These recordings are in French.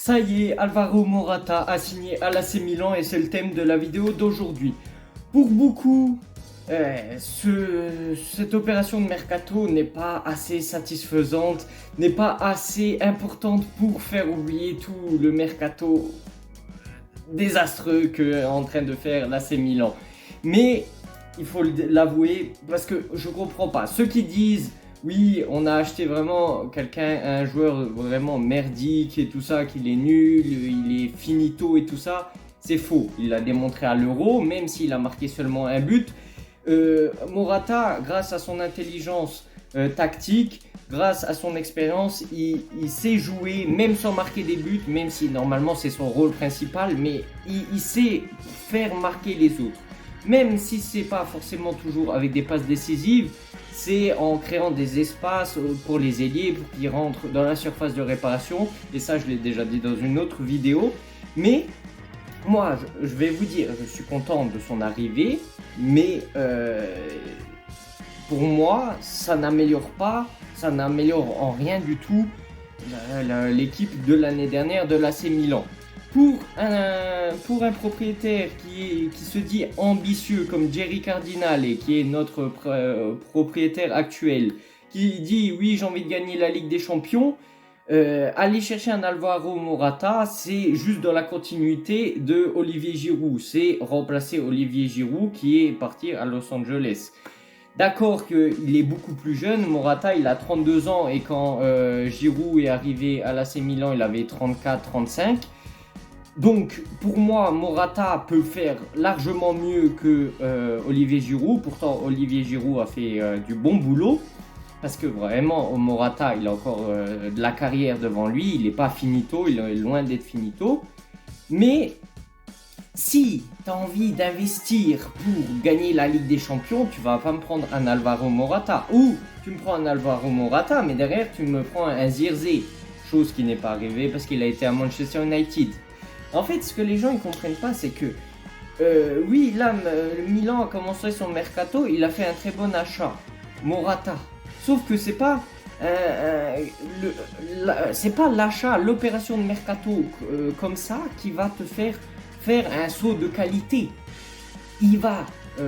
Ça y est, Alvaro Morata a signé à l'AC Milan et c'est le thème de la vidéo d'aujourd'hui. Pour beaucoup, cette opération de mercato n'est pas assez satisfaisante, n'est pas assez importante pour faire oublier tout le mercato désastreux qu'est en train de faire l'AC Milan. Mais il faut l'avouer parce que je comprends pas. Ceux qui disent oui, on a acheté vraiment un joueur vraiment merdique et tout ça, qu'il est nul, il est finito et tout ça, c'est faux. Il l'a démontré à l'Euro, même s'il a marqué seulement un but. Morata, grâce à son intelligence tactique, grâce à son expérience, il sait jouer, même sans marquer des buts, même si normalement c'est son rôle principal, mais il sait faire marquer les autres. Même si c'est pas forcément toujours avec des passes décisives, c'est en créant des espaces pour les ailiers, pour qu'ils rentrent dans la surface de réparation. Et ça, je l'ai déjà dit dans une autre vidéo. Mais moi, je vais vous dire, je suis content de son arrivée, mais pour moi, ça n'améliore en rien du tout l'équipe de l'année dernière de l'AC Milan. Pour un propriétaire qui se dit ambitieux comme Jerry Cardinal et qui est notre propriétaire actuel, qui dit oui j'ai envie de gagner la Ligue des Champions, aller chercher un Alvaro Morata, c'est juste dans la continuité de Olivier Giroud, c'est remplacer Olivier Giroud qui est parti à Los Angeles. D'accord qu'il est beaucoup plus jeune, Morata il a 32 ans et quand Giroud est arrivé à l'AC Milan il avait 34-35. Donc pour moi Morata peut faire largement mieux que Olivier Giroud. Pourtant Olivier Giroud a fait du bon boulot parce que vraiment Morata il a encore de la carrière devant lui, il n'est pas finito, il est loin d'être finito. Mais si tu as envie d'investir pour gagner la Ligue des Champions, tu vas pas me prendre un Alvaro Morata, ou tu me prends un Alvaro Morata mais derrière tu me prends un Zirkzee, chose qui n'est pas arrivée parce qu'il a été à Manchester United. En fait, ce que les gens ne comprennent pas, c'est que oui, là, le Milan a commencé son mercato, il a fait un très bon achat, Morata. Sauf que c'est pas l'achat, l'opération de mercato comme ça qui va te faire un saut de qualité. Il va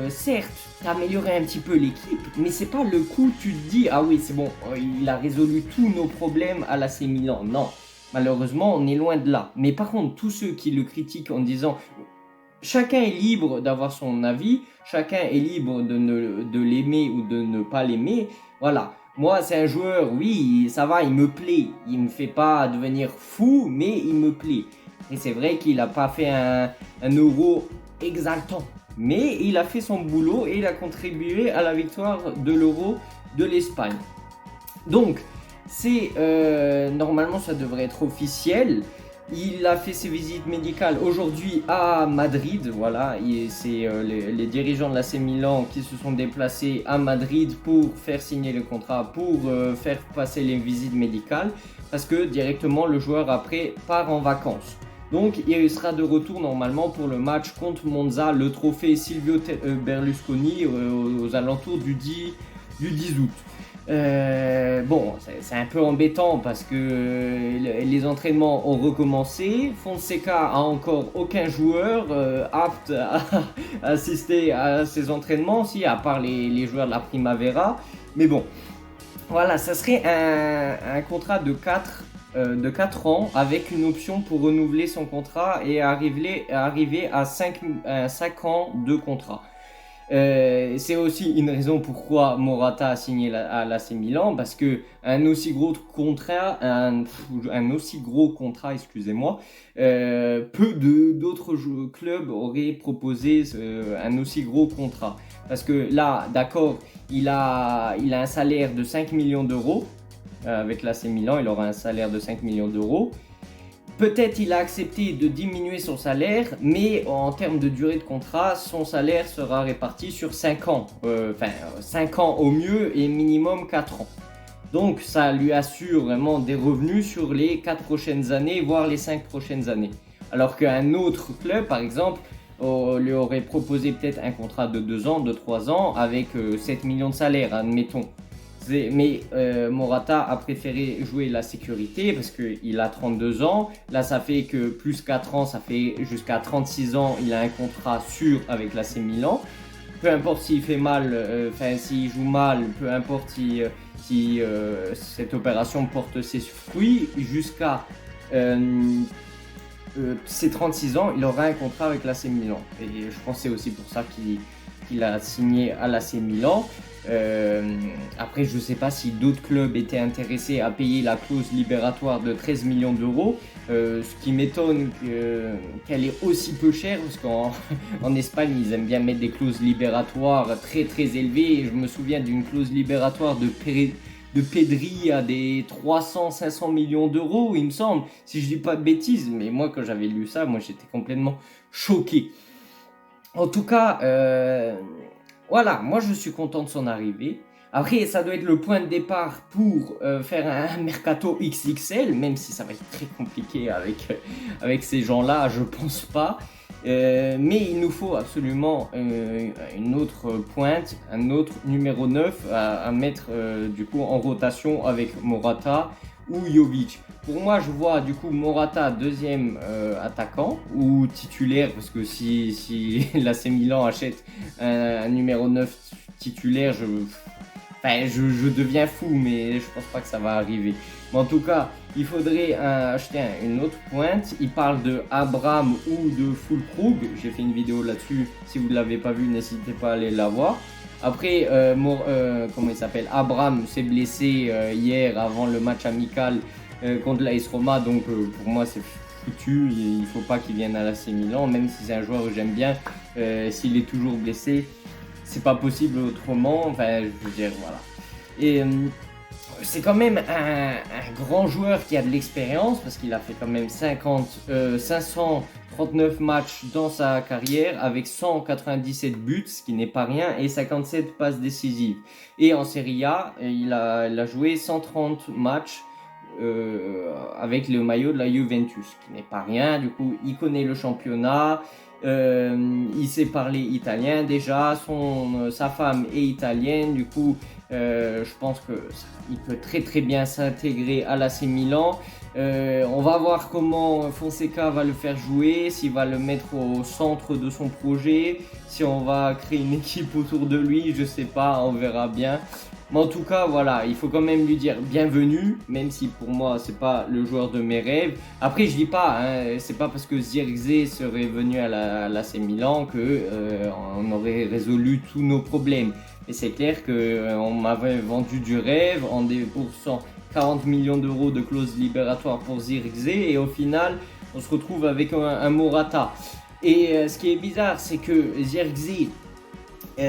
certes t'améliorer un petit peu l'équipe, mais c'est pas le coup tu te dis ah oui c'est bon, il a résolu tous nos problèmes à l'AC Milan. Non. Malheureusement, on est loin de là. Mais par contre, tous ceux qui le critiquent en disant chacun est libre d'avoir son avis, chacun est libre de l'aimer ou de ne pas l'aimer. Voilà. Moi, c'est un joueur, oui, ça va, il me plaît. Il me fait pas devenir fou, mais il me plaît. Et c'est vrai qu'il n'a pas fait un Euro exaltant. Mais il a fait son boulot et il a contribué à la victoire de l'Euro de l'Espagne. Donc, normalement ça devrait être officiel. Il a fait ses visites médicales aujourd'hui à Madrid. Voilà, c'est les dirigeants de l'AC Milan qui se sont déplacés à Madrid pour faire signer le contrat, pour faire passer les visites médicales, parce que directement le joueur après part en vacances. Donc il sera de retour normalement pour le match contre Monza, le trophée Silvio Berlusconi aux alentours du 10 août. Bon, c'est un peu embêtant parce que les entraînements ont recommencé. Fonseca a encore aucun joueur apte à assister à ces entraînements, à part les joueurs de la Primavera. Mais bon, voilà, ça serait un contrat de 4 ans avec une option pour renouveler son contrat et arriver à 5 ans de contrat. C'est aussi une raison pourquoi Morata a signé à l'AC Milan, parce que un aussi gros contrat, excusez-moi, peu d'autres clubs auraient proposé un aussi gros contrat. Parce que là, d'accord, il a un salaire de 5 millions d'euros. Avec l'AC Milan, il aura un salaire de 5 millions d'euros. Peut-être il a accepté de diminuer son salaire, mais en termes de durée de contrat, son salaire sera réparti sur 5 ans. 5 ans au mieux et minimum 4 ans. Donc ça lui assure vraiment des revenus sur les 4 prochaines années, voire les 5 prochaines années. Alors qu'un autre club, par exemple, lui aurait proposé peut-être un contrat de 2 ans, de 3 ans, avec 7 millions de salaire, admettons. Mais Morata a préféré jouer la sécurité parce qu'il a 32 ans. Là, ça fait que plus 4 ans, ça fait jusqu'à 36 ans, il a un contrat sûr avec l'AC Milan. Peu importe s'il fait mal, s'il joue mal, peu importe si cette opération porte ses fruits, jusqu'à ses 36 ans, il aura un contrat avec l'AC Milan. Et je pense que c'est aussi pour ça qu'il a signé à l'AC Milan. Après, je ne sais pas si d'autres clubs étaient intéressés à payer la clause libératoire de 13 millions d'euros. Ce qui m'étonne qu'elle est aussi peu chère, parce qu'en Espagne, ils aiment bien mettre des clauses libératoires très très élevées. Et je me souviens d'une clause libératoire de Pedri à des 300-500 millions d'euros, il me semble, si je dis pas de bêtises. Mais moi, quand j'avais lu ça, j'étais complètement choqué. En tout cas, voilà, moi je suis content de son arrivée. Après, ça doit être le point de départ pour faire un mercato XXL, même si ça va être très compliqué avec ces gens-là, je pense pas. Mais il nous faut absolument une autre pointe, un autre numéro 9 à mettre du coup en rotation avec Morata ou Jovic. Pour moi, je vois du coup Morata deuxième attaquant ou titulaire, parce que si l'AC Milan achète un numéro 9 titulaire, je deviens fou, mais je pense pas que ça va arriver. Mais en tout cas, il faudrait acheter une autre pointe. Il parle de Abraham ou de Füllkrug. J'ai fait une vidéo là-dessus. Si vous ne l'avez pas vu, n'hésitez pas à aller la voir. Après, comment il s'appelle, Abraham s'est blessé hier avant le match amical contre l'AS Roma. Donc pour moi, c'est foutu. Il ne faut pas qu'il vienne à l'AC Milan, même si c'est un joueur que j'aime bien. S'il est toujours blessé, c'est pas possible autrement. Enfin, je veux dire, voilà. Et c'est quand même un grand joueur qui a de l'expérience, parce qu'il a fait quand même 539 matchs dans sa carrière avec 197 buts, ce qui n'est pas rien, et 57 passes décisives. Et en Serie A, il a joué 130 matchs avec le maillot de la Juventus, ce qui n'est pas rien. Du coup, il connaît le championnat. Il sait parler italien déjà, sa femme est italienne, du coup je pense qu'il peut très très bien s'intégrer à l'AC Milan. On va voir comment Fonseca va le faire jouer, s'il va le mettre au centre de son projet, si on va créer une équipe autour de lui, je sais pas, on verra bien. Mais en tout cas, voilà, il faut quand même lui dire bienvenue, même si pour moi, c'est pas le joueur de mes rêves. Après, je dis pas, c'est pas parce que Zirkzee serait venu à l'AC Milan que on aurait résolu tous nos problèmes. Et c'est clair qu'on m'avait vendu du rêve en déboursant 40 millions d'euros de clause libératoire pour Zirkzee, et au final, on se retrouve avec un Morata. Et ce qui est bizarre, c'est que Zirkzee,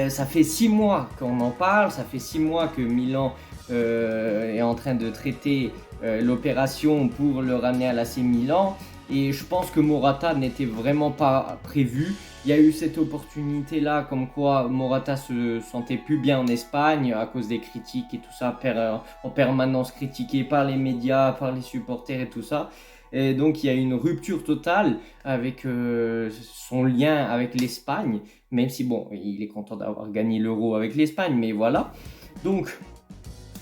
ça fait 6 mois qu'on en parle, ça fait 6 mois que Milan est en train de traiter l'opération pour le ramener à l'AC Milan, et je pense que Morata n'était vraiment pas prévu. Il y a eu cette opportunité là, comme quoi Morata se sentait plus bien en Espagne à cause des critiques et tout ça, en permanence critiqué par les médias, par les supporters et tout ça. Et donc il y a une rupture totale avec son lien avec l'Espagne, même si bon, il est content d'avoir gagné l'Euro avec l'Espagne, mais voilà. Donc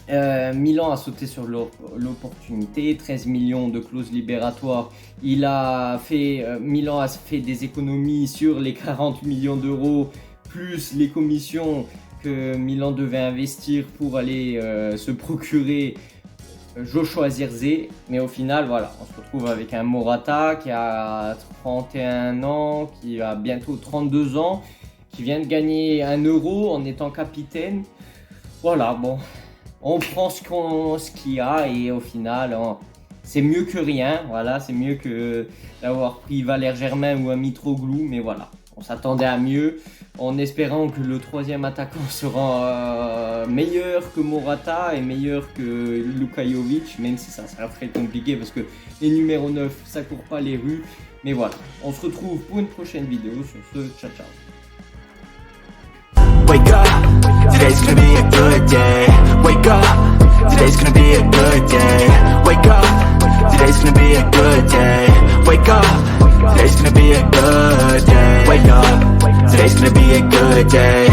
Milan a sauté sur l'opportunité, 13 millions de clauses libératoires. Milan a fait des économies sur les 40 millions d'euros, plus les commissions que Milan devait investir pour aller se procurer Joshua Zirkzee. Mais au final, voilà, on se retrouve avec un Morata qui a 31 ans, qui a bientôt 32 ans, qui vient de gagner un Euro en étant capitaine. Voilà, bon, on prend ce qu'il y a, et au final, c'est mieux que rien. Voilà, c'est mieux que d'avoir pris Valère Germain ou un Mitroglou, mais voilà, on s'attendait à mieux, en espérant que le troisième attaquant sera meilleur que Morata et meilleur que Luka Jovic, même si ça sera très compliqué parce que les numéros 9, ça court pas les rues. Mais voilà, on se retrouve pour une prochaine vidéo. Sur ce, ciao ciao. Wake up, today's gonna be a good day. Wake up, today's gonna be a good day. Wake up, today's gonna be a good day. Wake up, today's gonna be a good day. Wake up, today's gonna be a good day.